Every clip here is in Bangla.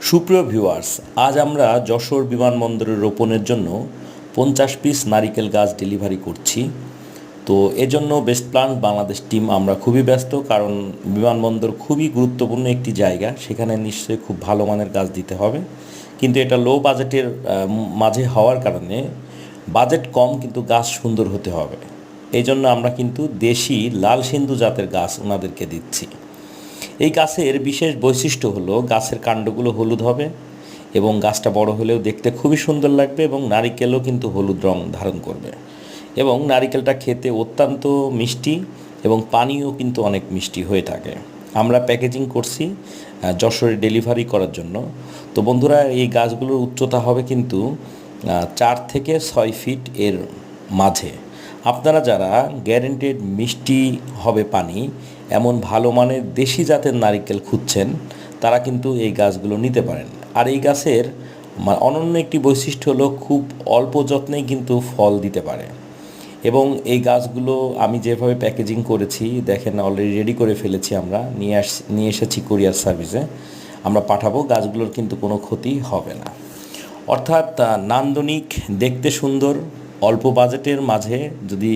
সুপ্রিয় ভিউয়ার্স, আজ আমরা যশোর বিমানবন্দরে রোপণের জন্য 50 পিস নারিকেল গাছ ডেলিভারি করছি। তো এজন্য বেস্ট প্ল্যান বাংলাদেশ টিম আমরা খুবই ব্যস্ত, কারণ বিমানবন্দর খুবই গুরুত্বপূর্ণ একটি জায়গা, সেখানে নিশ্চয়ই খুব ভালো মানের গাছ দিতে হবে। কিন্তু এটা লো বাজেটের মাঝে হওয়ার কারণে বাজেট কম কিন্তু গাছ সুন্দর হতে হবে। এই জন্য আমরা কিন্তু দেশি লাল সিন্ধু জাতের গাছ ওনাদেরকে দিচ্ছি। এই গাছের বিশেষ বৈশিষ্ট্য হলো গাছের কাণ্ডগুলো হলুদ হবে এবং গাছটা বড় হলেও দেখতে খুবই সুন্দর লাগবে এবং নারিকেলও কিন্তু হলুদ রং ধারণ করবে এবং নারিকেলটা খেতে অত্যন্ত মিষ্টি এবং পানিও কিন্তু অনেক মিষ্টি হয়ে থাকে। আমরা প্যাকেজিং করছি যশোরে ডেলিভারি করার জন্য। তো বন্ধুরা, এই গাছগুলোর উচ্চতা হবে কিন্তু 4 থেকে 6 ফিট এর মাঝে। আপনারা যারা গ্যারেন্টেড মিষ্টি হবে পানি এমন ভালো মানের দেশি জাতের নারিকেল খুঁজছেন, তারা কিন্তু এই গাছগুলো নিতে পারেন। আর এই গাছের অনন্য একটি বৈশিষ্ট্য হলো খুব অল্প যত্নেই কিন্তু ফল দিতে পারে। এবং এই গাছগুলো আমি যেভাবে প্যাকেজিং করেছি দেখেন, অলরেডি রেডি করে ফেলেছি, আমরা নিয়ে এসেছি কুরিয়ার সার্ভিসে, আমরা পাঠাবো। গাছগুলোর কিন্তু কোনো ক্ষতি হবে না। অর্থাৎ নান্দনিক, দেখতে সুন্দর, অল্প বাজেটের মাঝে যদি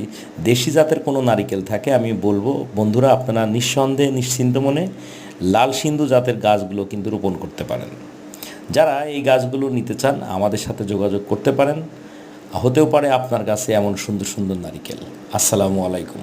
দেশি জাতের কোনো নারিকেল থাকে, আমি বলবো বন্ধুরা আপনারা নিঃসন্দেহে নিশ্চিন্ত মনে লাল সিন্ধু জাতের গাছগুলো কিন্তু রোপণ করতে পারেন। যারা এই গাছগুলো নিতে চান আমাদের সাথে যোগাযোগ করতে পারেন। হতেও পারে আপনার কাছে এমন সুন্দর সুন্দর নারিকেল। আসসালামু আলাইকুম।